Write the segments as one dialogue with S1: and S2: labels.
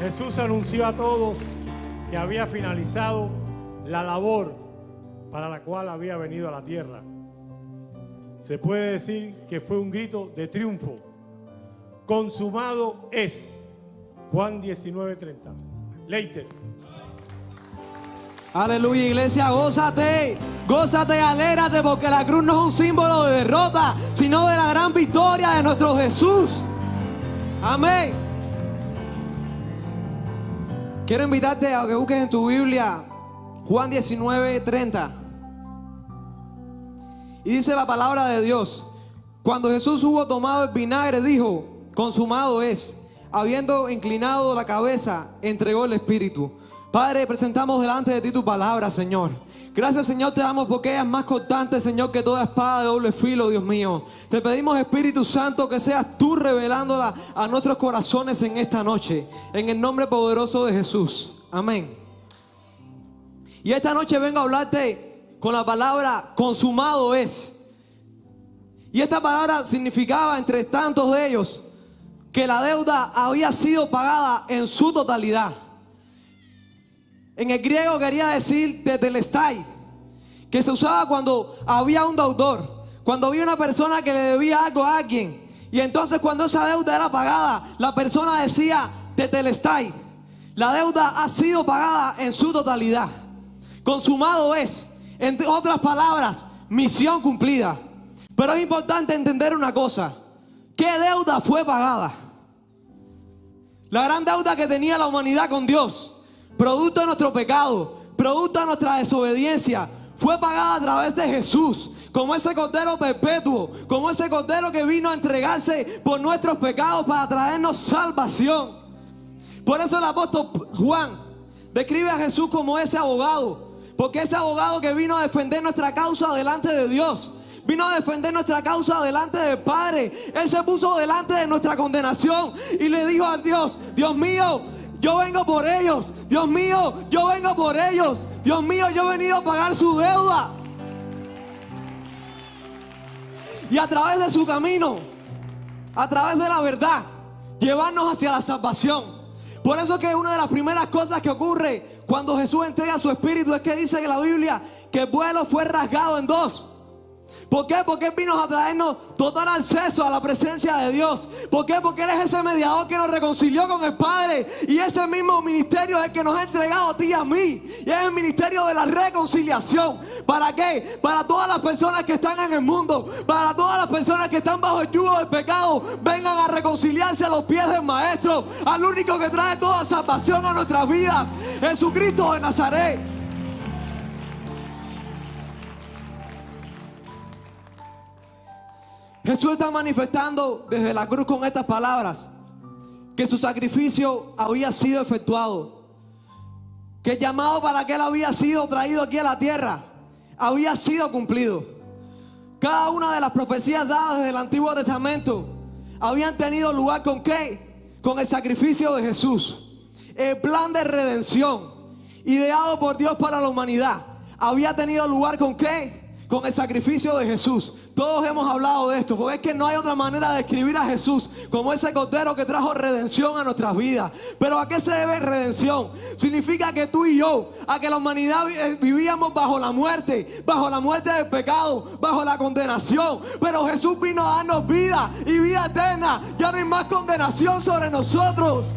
S1: Jesús anunció a todos que había finalizado la labor para la cual había venido a la tierra. Se puede decir que fue un grito de triunfo. Consumado es. Juan 19:30. Leiter.
S2: Aleluya, iglesia, gózate, gózate, alégrate, porque la cruz no es un símbolo de derrota, sino de la gran victoria de nuestro Jesús. Amén. Quiero invitarte a que busques en tu Biblia Juan 19:30. Y dice la palabra de Dios: cuando Jesús hubo tomado el vinagre, dijo: consumado es. Habiendo inclinado la cabeza, entregó el Espíritu. Padre, presentamos delante de ti tu palabra, Señor. Gracias, Señor, te damos porque ella es más cortante, Señor, que toda espada de doble filo, Dios mío. Te pedimos, Espíritu Santo, que seas tú revelándola a nuestros corazones en esta noche, en el nombre poderoso de Jesús. Amén. Y esta noche vengo a hablarte con la palabra consumado es. Y esta palabra significaba, entre tantos de ellos, que la deuda había sido pagada en su totalidad. En el griego quería decir tetelestai, que se usaba cuando había un deudor, cuando había una persona que le debía algo a alguien, y entonces cuando esa deuda era pagada, la persona decía tetelestai, la deuda ha sido pagada en su totalidad. Consumado es, entre otras palabras, misión cumplida. Pero es importante entender una cosa: ¿qué deuda fue pagada? La gran deuda que tenía la humanidad con Dios, producto de nuestro pecado, producto de nuestra desobediencia, fue pagada a través de Jesús, como ese cordero perpetuo, como ese cordero que vino a entregarse por nuestros pecados para traernos salvación. Por eso el apóstol Juan describe a Jesús como ese abogado, porque ese abogado que vino a defender nuestra causa delante de Dios, vino a defender nuestra causa delante del Padre. Él se puso delante de nuestra condenación y le dijo a Dios: Dios mío, yo vengo por ellos. Dios mío, yo vengo por ellos. Dios mío, yo he venido a pagar su deuda. Y a través de su camino, a través de la verdad, llevarnos hacia la salvación. Por eso que una de las primeras cosas que ocurre cuando Jesús entrega su Espíritu es que dice en la Biblia que el vuelo fue rasgado en dos. ¿Por qué? Porque Él vino a traernos total acceso a la presencia de Dios. ¿Por qué? Porque Él es ese mediador que nos reconcilió con el Padre. Y ese mismo ministerio es el que nos ha entregado a ti y a mí. Y es el ministerio de la reconciliación. ¿Para qué? Para todas las personas que están en el mundo, para todas las personas que están bajo el yugo del pecado, vengan a reconciliarse a los pies del Maestro, al único que trae toda salvación a nuestras vidas, Jesucristo de Nazaret. Jesús está manifestando desde la cruz con estas palabras que su sacrificio había sido efectuado, que el llamado para que Él había sido traído aquí a la tierra había sido cumplido. Cada una de las profecías dadas desde el Antiguo Testamento habían tenido lugar ¿con qué? Con el sacrificio de Jesús. El plan de redención ideado por Dios para la humanidad había tenido lugar ¿con qué? Con el sacrificio de Jesús. Todos hemos hablado de esto, porque es que no hay otra manera de describir a Jesús como ese cordero que trajo redención a nuestras vidas. Pero ¿a qué se debe redención? Significa que tú y yo, a que la humanidad vivíamos bajo la muerte del pecado, bajo la condenación. Pero Jesús vino a darnos vida y vida eterna. Ya no hay más condenación sobre nosotros.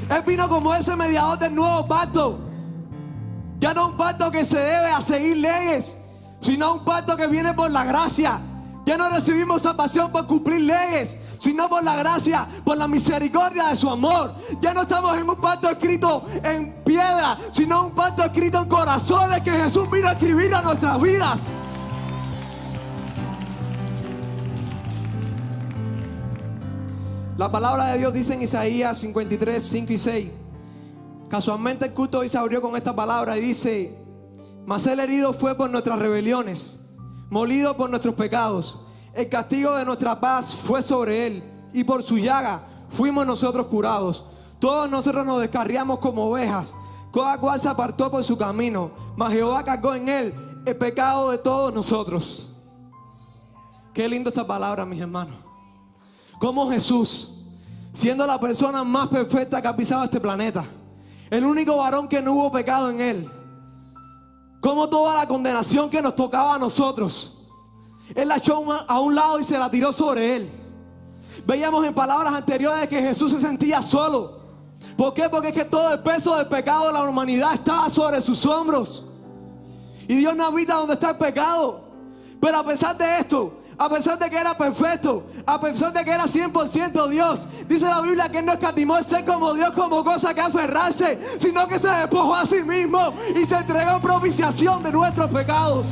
S2: Él vino como ese mediador del nuevo pacto. Ya no un pacto que se debe a seguir leyes, sino un pacto que viene por la gracia. Ya no recibimos salvación por cumplir leyes, sino por la gracia, por la misericordia de su amor. Ya no estamos en un pacto escrito en piedra, sino un pacto escrito en corazones que Jesús vino a escribir a nuestras vidas. La palabra de Dios dice en Isaías 53, 5 y 6. Casualmente el culto hoy se abrió con esta palabra y dice: mas Él herido fue por nuestras rebeliones, molido por nuestros pecados. El castigo de nuestra paz fue sobre Él, y por su llaga fuimos nosotros curados. Todos nosotros nos descarriamos como ovejas, cada cual se apartó por su camino, mas Jehová cargó en Él el pecado de todos nosotros. Qué lindo esta palabra, mis hermanos. Como Jesús siendo la persona más perfecta que ha pisado este planeta, el único varón que no hubo pecado en él, como toda la condenación que nos tocaba a nosotros, Él la echó a un lado y se la tiró sobre Él. Veíamos en palabras anteriores que Jesús se sentía solo. ¿Por qué? Porque es que todo el peso del pecado de la humanidad estaba sobre sus hombros. Y Dios no habita donde está el pecado. Pero a pesar de esto, a pesar de que era perfecto, a pesar de que era 100% Dios, dice la Biblia que Él no escatimó el ser como Dios como cosa que aferrarse, sino que se despojó a sí mismo y se entregó en propiciación de nuestros pecados.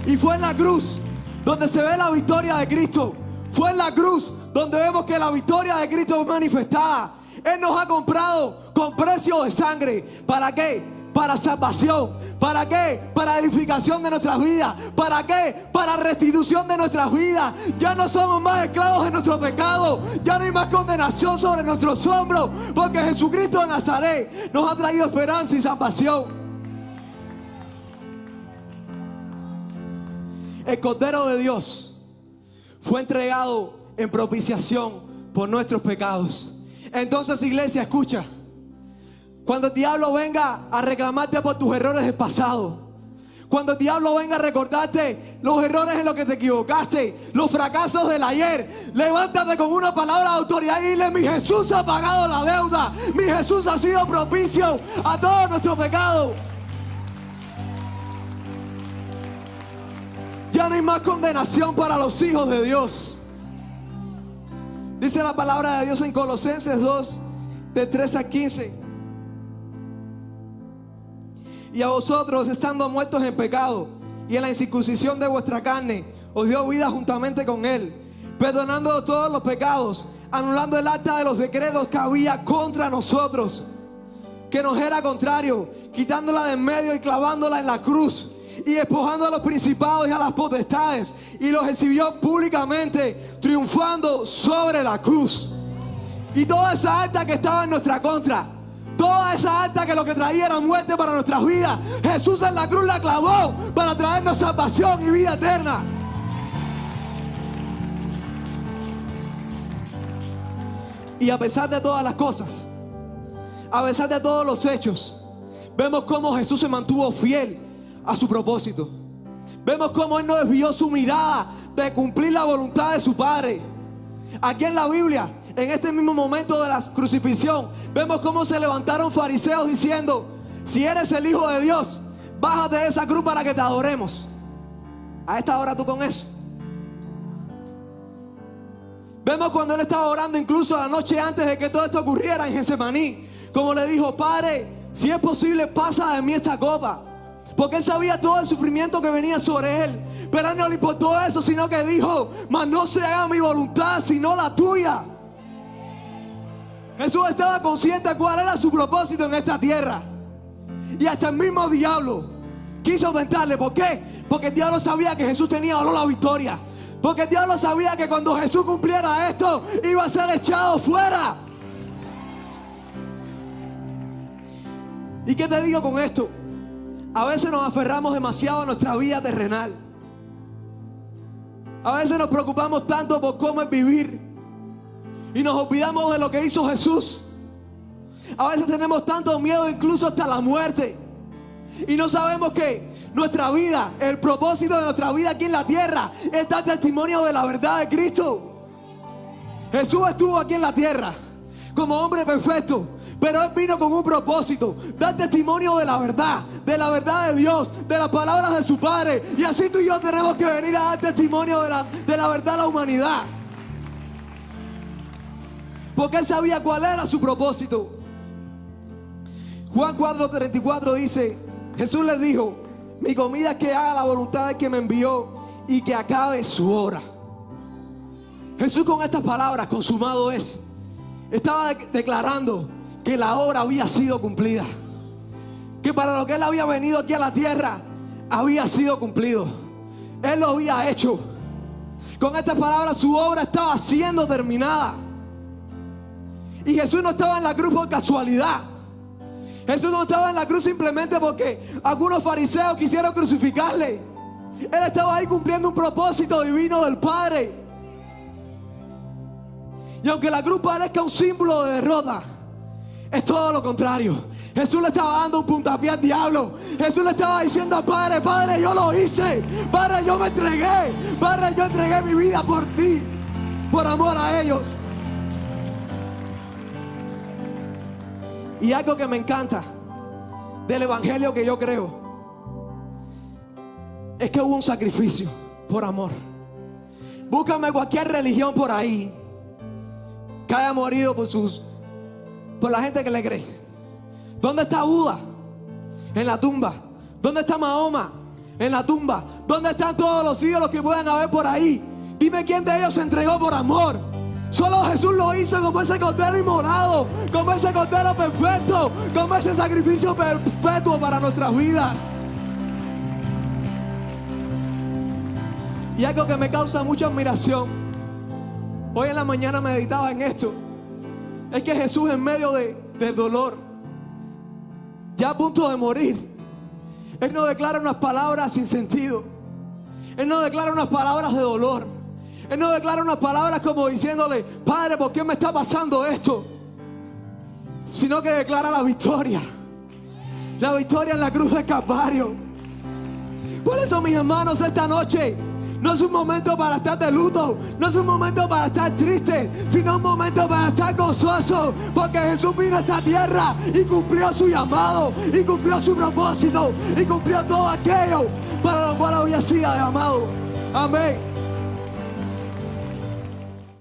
S2: Y fue en la cruz donde se ve la victoria de Cristo. Fue en la cruz donde vemos que la victoria de Cristo es manifestada. Él nos ha comprado con precio de sangre. ¿Para qué? Para salvación. ¿Para qué? Para edificación de nuestras vidas. ¿Para qué? Para restitución de nuestras vidas. Ya no somos más esclavos de nuestro pecado. Ya no hay más condenación sobre nuestros hombros. Porque Jesucristo de Nazaret nos ha traído esperanza y salvación. El Cordero de Dios fue entregado en propiciación por nuestros pecados. Entonces, iglesia, escucha. Cuando el diablo venga a reclamarte por tus errores del pasado, cuando el diablo venga a recordarte los errores en los que te equivocaste, los fracasos del ayer, levántate con una palabra de autoridad y dile: mi Jesús ha pagado la deuda, mi Jesús ha sido propicio a todo nuestro pecado. Ya no hay más condenación para los hijos de Dios. Dice la palabra de Dios en Colosenses 2, de 13 a 15. Y a vosotros, estando muertos en pecado y en la incircuncisión de vuestra carne, os dio vida juntamente con Él, perdonando todos los pecados, anulando el acta de los decretos que había contra nosotros, que nos era contrario, quitándola de en medio y clavándola en la cruz, y despojando a los principados y a las potestades, y los exhibió públicamente, triunfando sobre la cruz. Y toda esa acta que estaba en nuestra contra, toda esa acta que lo que traía era muerte para nuestras vidas, Jesús en la cruz la clavó para traernos salvación y vida eterna. Y a pesar de todas las cosas, a pesar de todos los hechos, vemos cómo Jesús se mantuvo fiel a su propósito. Vemos cómo Él no desvió su mirada de cumplir la voluntad de su Padre. Aquí en la Biblia, en este mismo momento de la crucifixión, vemos cómo se levantaron fariseos diciendo: si eres el Hijo de Dios, bájate de esa cruz para que te adoremos. A esta hora tú con eso. Vemos cuando Él estaba orando, incluso la noche antes de que todo esto ocurriera en Getsemaní, como le dijo: Padre, si es posible, pasa de mí esta copa. Porque Él sabía todo el sufrimiento que venía sobre Él. Pero a Él no le importó eso, sino que dijo: mas no se haga mi voluntad, sino la tuya. Jesús estaba consciente de cuál era su propósito en esta tierra. Y hasta el mismo diablo quiso tentarle. ¿Por qué? Porque el diablo sabía que Jesús tenía la victoria. Porque el diablo sabía que cuando Jesús cumpliera esto, iba a ser echado fuera. ¿Y qué te digo con esto? A veces nos aferramos demasiado a nuestra vida terrenal. A veces nos preocupamos tanto por cómo es vivir y nos olvidamos de lo que hizo Jesús. A veces tenemos tanto miedo, incluso hasta la muerte, y no sabemos que nuestra vida, el propósito de nuestra vida aquí en la tierra, es dar testimonio de la verdad de Cristo. Jesús estuvo aquí en la tierra como hombre perfecto, pero Él vino con un propósito: dar testimonio de la verdad de Dios, de las palabras de su Padre. Y así tú y yo tenemos que venir a dar testimonio de la verdad a la humanidad, porque Él sabía cuál era su propósito. Juan 4:34 dice: Jesús les dijo: mi comida es que haga la voluntad del que me envió y que acabe su obra. Jesús, con estas palabras, consumado es, estaba declarando que la obra había sido cumplida, que para lo que Él había venido aquí a la tierra había sido cumplido. Él lo había hecho. Con estas palabras, su obra estaba siendo terminada. Y Jesús no estaba en la cruz por casualidad. Jesús no estaba en la cruz simplemente porque algunos fariseos quisieron crucificarle. Él estaba ahí cumpliendo un propósito divino del Padre. Y aunque la cruz parezca un símbolo de derrota, es todo lo contrario. Jesús le estaba dando un puntapié al diablo. Jesús le estaba diciendo al Padre: Padre, yo lo hice. Padre, yo me entregué. Padre, yo entregué mi vida por ti, por amor a ellos. Y algo que me encanta del evangelio que yo creo es que hubo un sacrificio por amor. Búscame cualquier religión por ahí que haya morido por la gente que le cree. ¿Dónde está Buda? En la tumba. ¿Dónde está Mahoma? En la tumba. ¿Dónde están todos los ídolos que puedan haber por ahí? Dime quién de ellos se entregó por amor. Solo Jesús lo hizo, como ese cordero inmolado, como ese cordero perfecto, como ese sacrificio perpetuo para nuestras vidas. Y algo que me causa mucha admiración, hoy en la mañana meditaba en esto, es que Jesús, en medio del dolor, ya a punto de morir, Él no declara unas palabras sin sentido. Él no declara unas palabras de dolor. Él no declara unas palabras como diciéndole: Padre, ¿por qué me está pasando esto? Sino que declara la victoria. La victoria en la cruz del Calvario. Por eso, mis hermanos, esta noche no es un momento para estar de luto, no es un momento para estar triste, sino un momento para estar gozoso, porque Jesús vino a esta tierra y cumplió su llamado, y cumplió su propósito, y cumplió todo aquello para lo cual había sido llamado. Amén.